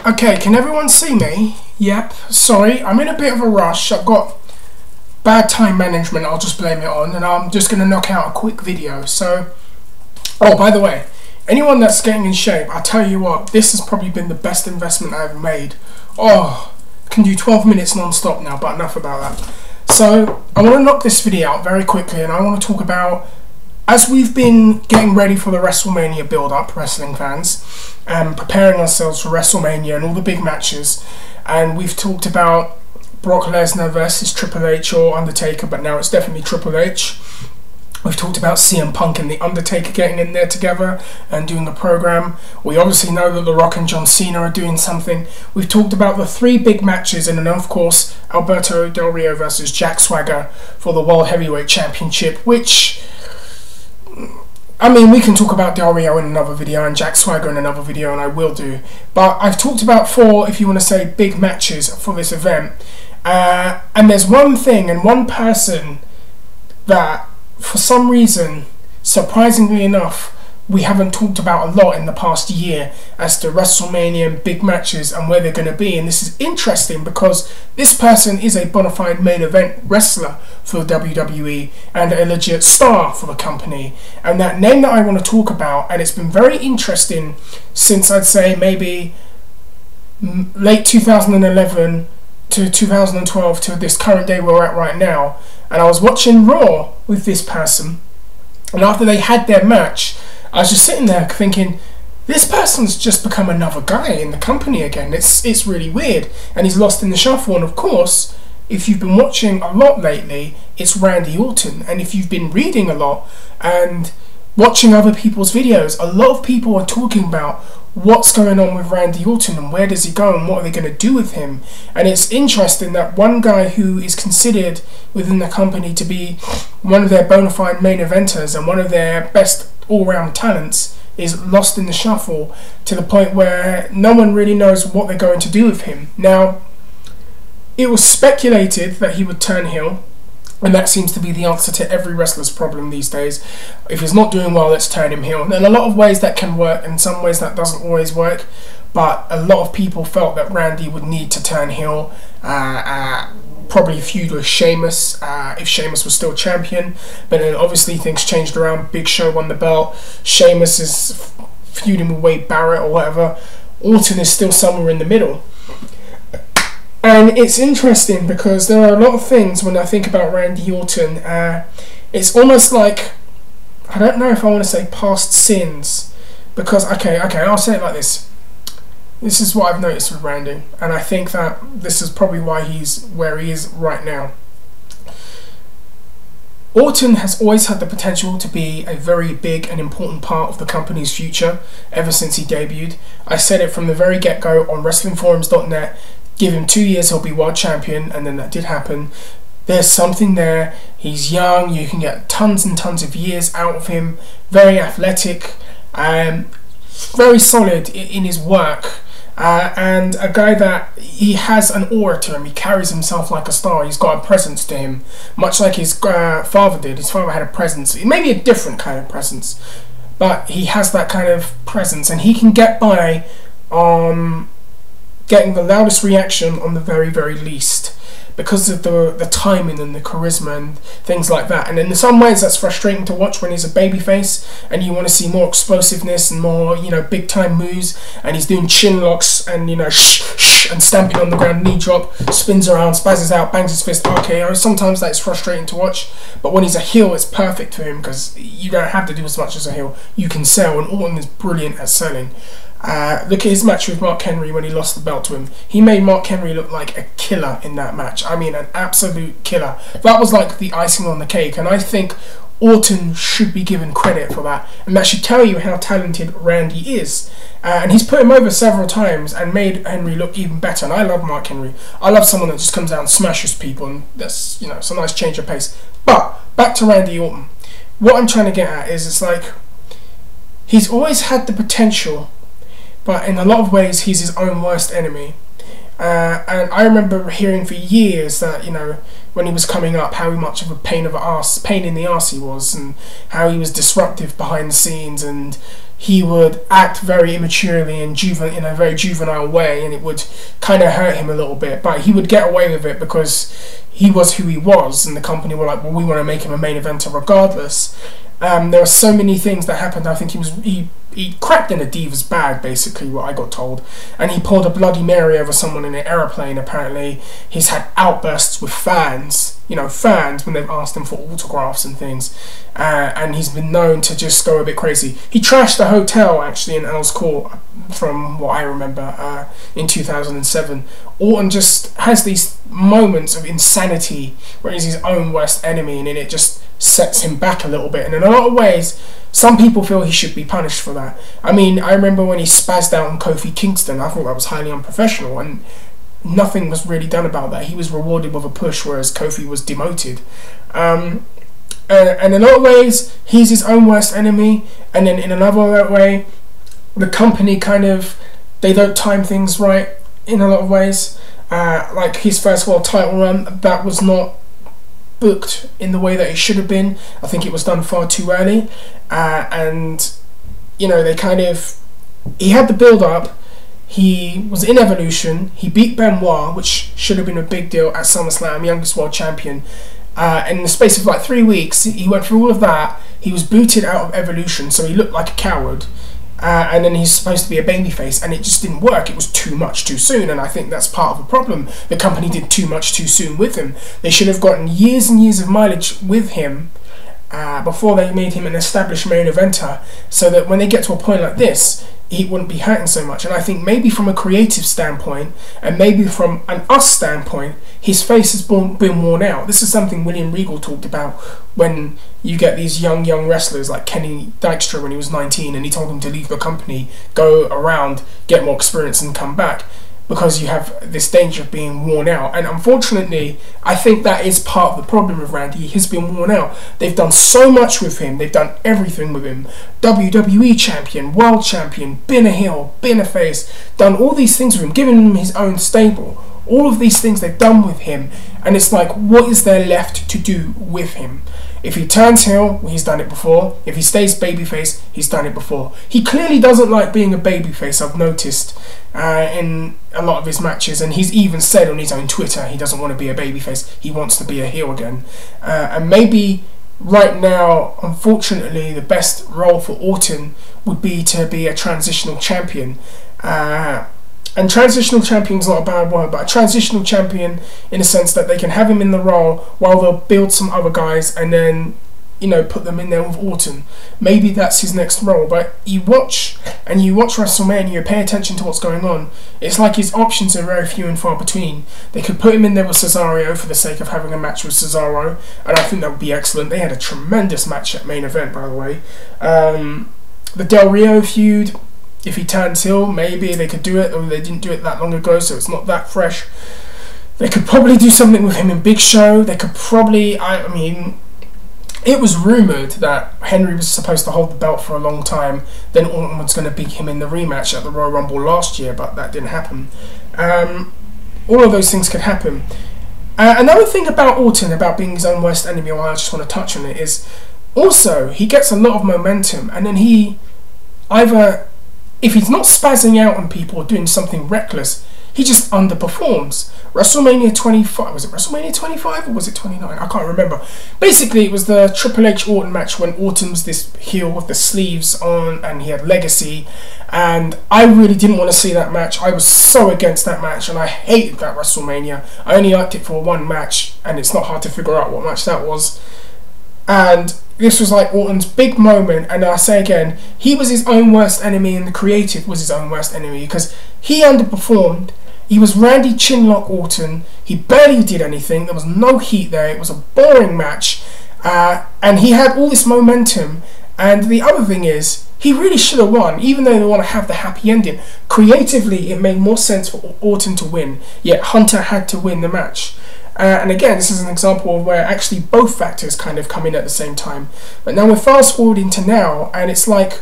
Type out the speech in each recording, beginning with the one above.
Okay, can everyone see me? Yep. Sorry, I'm in a bit of a rush. I've got bad time management, I'll just blame it on, and I'm just going to knock out a quick video. So, oh, by the way, anyone that's getting in shape, I tell you what, this has probably been the best investment I've ever made. Oh, I can do 12 minutes non-stop now, but enough about that. So, I want to knock this video out very quickly, and I want to talk about, as we've been getting ready for the WrestleMania build-up, wrestling fans, and preparing ourselves for WrestleMania and all the big matches, and we've talked about Brock Lesnar versus Triple H or Undertaker, but now it's definitely Triple H. We've talked about CM Punk and The Undertaker getting in there together and doing a program. We obviously know that The Rock and John Cena are doing something. We've talked about the three big matches, and then of course Alberto Del Rio versus Jack Swagger for the World Heavyweight Championship, which, I mean, we can talk about Del Rio in another video and Jack Swagger in another video, and I will do. But I've talked about four, if you want to say, big matches for this event. And there's one thing and one person that, for some reason, surprisingly enough, we haven't talked about a lot in the past year as to WrestleMania and big matches and where they're going to be. And this is interesting because this person is a bona fide main event wrestler for the WWE and a legit star for the company. And that name that I want to talk about, and it's been very interesting since, I'd say, maybe late 2011 to 2012 to this current day we're at right now. And I was watching Raw with this person, and after they had their match, I was just sitting there thinking, this person's just become another guy in the company again. It's really weird, and he's lost in the shuffle. And of course, if you've been watching a lot lately, it's Randy Orton. And if you've been reading a lot and watching other people's videos, a lot of people are talking about what's going on with Randy Orton and where does he go and what are they going to do with him. And it's interesting that one guy who is considered within the company to be one of their bona fide main eventers and one of their best all-round talents is lost in the shuffle to the point where no one really knows what they're going to do with him. Now, it was speculated that he would turn heel, and that seems to be the answer to every wrestler's problem these days. If he's not doing well, let's turn him heel. And in a lot of ways that can work, in some ways that doesn't always work. But a lot of people felt that Randy would need to turn heel, probably feud with Sheamus, if Sheamus was still champion. But then obviously things changed around. Big Show won the belt. Sheamus is feuding with Wade Barrett or whatever. Orton is still somewhere in the middle. And it's interesting because there are a lot of things when I think about Randy Orton. It's almost like, I don't know if I want to say past sins, because, okay, I'll say it like this. This is what I've noticed with Randy, and I think that this is probably why he's where he is right now. Orton has always had the potential to be a very big and important part of the company's future ever since he debuted. I said it from the very get-go on WrestlingForums.net. Give him 2 years, he'll be world champion, and then that did happen. There's something there. He's young, you can get tons and tons of years out of him. Very athletic, very solid in his work, and a guy that he has an aura to him. He carries himself like a star. He's got a presence to him, much like his father did. His father had a presence, maybe a different kind of presence, but he has that kind of presence, and he can get by on getting the loudest reaction on the very, very least because of the timing and the charisma and things like that. And in some ways that's frustrating to watch when he's a babyface and you want to see more explosiveness and more, you know, big time moves, and he's doing chin locks and, you know, shh and stamping on the ground, knee drop, spins around, spazzes out, bangs his fist, RKO. Sometimes that is frustrating to watch, but when he's a heel it's perfect for him because you don't have to do as much as a heel. You can sell, and Orton is brilliant at selling. Look at his match with Mark Henry when he lost the belt to him. He made Mark Henry look like a killer in that match. I mean, an absolute killer. That was like the icing on the cake, and I think Orton should be given credit for that, and that should tell you how talented Randy is. And he's put him over several times and made Henry look even better. And I love Mark Henry. I love someone that just comes out and smashes people, and that's, you know, it's a nice change of pace. But back to Randy Orton. What I'm trying to get at is, it's like he's always had the potential, but in a lot of ways he's his own worst enemy. And I remember hearing for years that, you know, when he was coming up, how much of a pain in the arse he was, and how he was disruptive behind the scenes, and he would act very immaturely and in a very juvenile way, and it would kind of hurt him a little bit. But he would get away with it because he was who he was, and the company were like, well, we want to make him a main eventer regardless. There were so many things that happened. I think he crapped in a diva's bag, basically, what I got told. And he pulled a Bloody Mary over someone in an aeroplane, apparently. He's had outbursts with fans, fans, when they've asked him for autographs and things. And he's been known to just go a bit crazy. He trashed the hotel, actually, in Earl's Court, from what I remember, in 2007. Orton just has these moments of insanity where he's his own worst enemy, and it just sets him back a little bit. And in a lot of ways, some people feel he should be punished for that. I mean, I remember when he spazzed out on Kofi Kingston. I thought that was highly unprofessional, and nothing was really done about that. He was rewarded with a push, whereas Kofi was demoted. And in a lot of ways, he's his own worst enemy. And then in another way, the company they don't time things right in a lot of ways. Like his first world title run, that was not booked in the way that it should have been. I think it was done far too early, and he had the build up. He was in Evolution. He beat Benoit, which should have been a big deal at SummerSlam, youngest world champion. In the space of like 3 weeks, he went through all of that. He was booted out of Evolution, so he looked like a coward. And then he's supposed to be a babyface, and it just didn't work. It was too much too soon, and I think that's part of the problem. The company did too much too soon with him. They should have gotten years and years of mileage with him before they made him an established main eventer, so that when they get to a point like this, he wouldn't be hurting so much. And I think maybe from a creative standpoint, and maybe from an us standpoint, his face has been worn out. This is something William Regal talked about when you get these young wrestlers like Kenny Dykstra when he was 19, and he told him to leave the company, go around, get more experience and come back, because you have this danger of being worn out. And unfortunately, I think that is part of the problem with Randy. He has been worn out. They've done so much with him. They've done everything with him. WWE champion, world champion, been a heel, been a face, done all these things with him, given him his own stable. All of these things they've done with him, and it's like, what is there left to do with him? If he turns heel, he's done it before. If he stays babyface, he's done it before. He clearly doesn't like being a babyface, I've noticed, in a lot of his matches, and he's even said on his own Twitter he doesn't want to be a babyface, he wants to be a heel again. And maybe right now, unfortunately, the best role for Orton would be to be a transitional champion. And transitional champion's not a bad word, but a transitional champion in a sense that they can have him in the role while they'll build some other guys and then, put them in there with Orton. Maybe that's his next role. But you watch WrestleMania, pay attention to what's going on. It's like his options are very few and far between. They could put him in there with Cesaro for the sake of having a match with Cesaro, and I think that would be excellent. They had a tremendous match at main event, by the way. The Del Rio feud, if he turns heel, maybe they could do it, or they didn't do it that long ago, so it's not that fresh. They could probably do something with him in Big Show. They could probably, it was rumoured that Henry was supposed to hold the belt for a long time, then Orton was going to beat him in the rematch at the Royal Rumble last year, but that didn't happen. All of those things could happen. Another thing about Orton, about being his own worst enemy, or I just want to touch on it, is also he gets a lot of momentum, and then he either, if he's not spazzing out on people or doing something reckless, he just underperforms. WrestleMania 25, was it WrestleMania 25 or was it 29? I can't remember. Basically, it was the Triple H Orton match when Orton was this heel with the sleeves on and he had Legacy. And I really didn't want to see that match. I was so against that match and I hated that WrestleMania. I only liked it for one match and it's not hard to figure out what match that was. And this was like Orton's big moment, and I say again, he was his own worst enemy, and the creative was his own worst enemy because he underperformed. He was Randy Chinlock Orton. He barely did anything. There was no heat there. It was a boring match, and he had all this momentum. And the other thing is, he really should have won, even though they want to have the happy ending. Creatively, it made more sense for Orton to win, yet Hunter had to win the match. And again, this is an example of where actually both factors kind of come in at the same time. But now we're fast forwarding to now, and it's like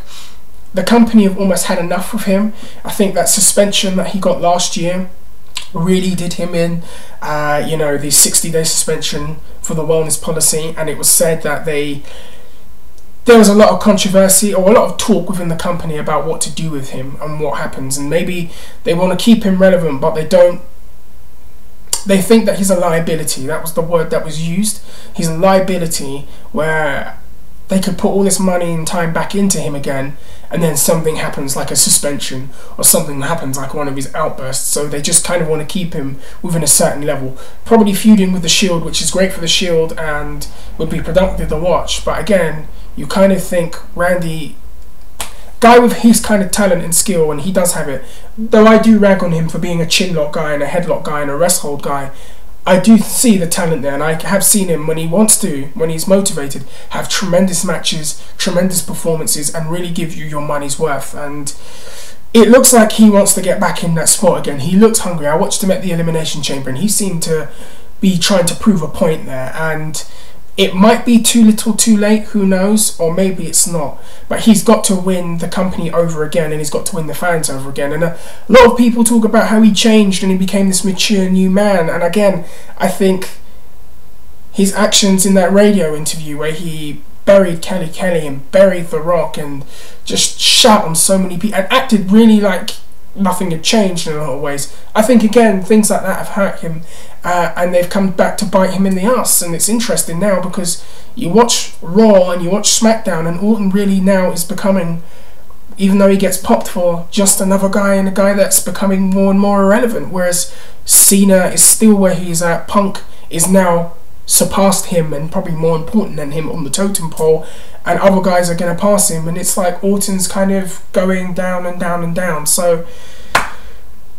the company have almost had enough of him. I think that suspension that he got last year really did him in. The 60-day suspension for the wellness policy, and it was said that they there was a lot of controversy or a lot of talk within the company about what to do with him and what happens, and maybe they want to keep him relevant, but they don't. They think that he's a liability. That was the word that was used. He's a liability where they could put all this money and time back into him again, and then something happens like a suspension or something happens like one of his outbursts. So they just kind of want to keep him within a certain level. Probably feuding with the Shield, which is great for the Shield and would be productive to watch. But again, you kind of think Randy, guy with his kind of talent and skill, and he does have it, though I do rag on him for being a chin lock guy and a headlock guy and a rest hold guy, I do see the talent there, and I have seen him when he wants to, when he's motivated, have tremendous matches, tremendous performances, and really give you your money's worth. And it looks like he wants to get back in that spot again. He looks hungry. I watched him at the Elimination Chamber, and he seemed to be trying to prove a point there. And it might be too little too late, who knows, or maybe it's not. But he's got to win the company over again, and he's got to win the fans over again. And a lot of people talk about how he changed and he became this mature new man. And again, I think his actions in that radio interview where he buried Kelly and buried The Rock and just shot on so many people and acted really like nothing had changed in a lot of ways. I think, again, things like that have hurt him, and they've come back to bite him in the ass. And it's interesting now because you watch Raw and you watch SmackDown, and Orton really now is becoming, even though he gets popped for, just another guy, and a guy that's becoming more and more irrelevant, whereas Cena is still where he is at. Punk is now surpassed him and probably more important than him on the totem pole, and other guys are going to pass him, and it's like Orton's kind of going down and down and down. So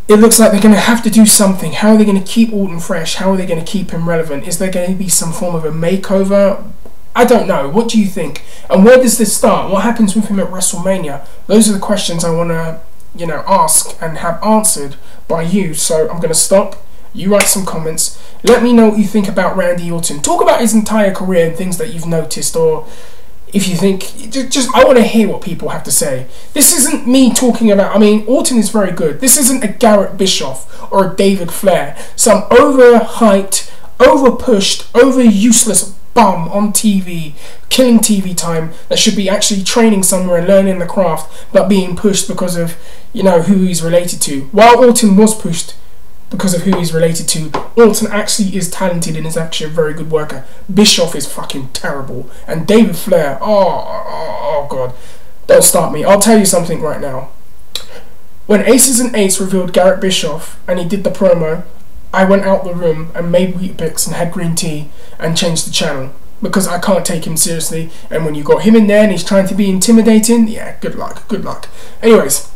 it looks like they're going to have to do something. How are they going to keep Orton fresh? How are they going to keep him relevant? Is there going to be some form of a makeover? I don't know. What do you think? And where does this start? What happens with him at WrestleMania? Those are the questions I want to, ask and have answered by you. So I'm going to stop. You write some comments. Let me know what you think about Randy Orton. Talk about his entire career and things that you've noticed, or if you think, I want to hear what people have to say. This isn't me talking about, Orton is very good. This isn't a Garrett Bischoff or a David Flair. Some overhyped, over-pushed, over-useless bum on TV, killing TV time, that should be actually training somewhere and learning the craft, but being pushed because of, who he's related to. While Orton was pushed because of who he's related to, Orton actually is talented and is actually a very good worker. Bischoff is fucking terrible. And David Flair, oh God, don't start me. I'll tell you something right now. When Aces and Eights revealed Garrett Bischoff and he did the promo, I went out the room and made Weet-Bix and had green tea and changed the channel, because I can't take him seriously. And when you got him in there and he's trying to be intimidating, yeah, good luck. Anyways,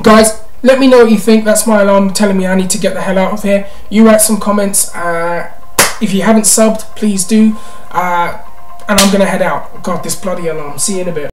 guys, let me know what you think. That's my alarm telling me I need to get the hell out of here. You write some comments. If you haven't subbed, please do. And I'm going to head out. God, this bloody alarm. See you in a bit.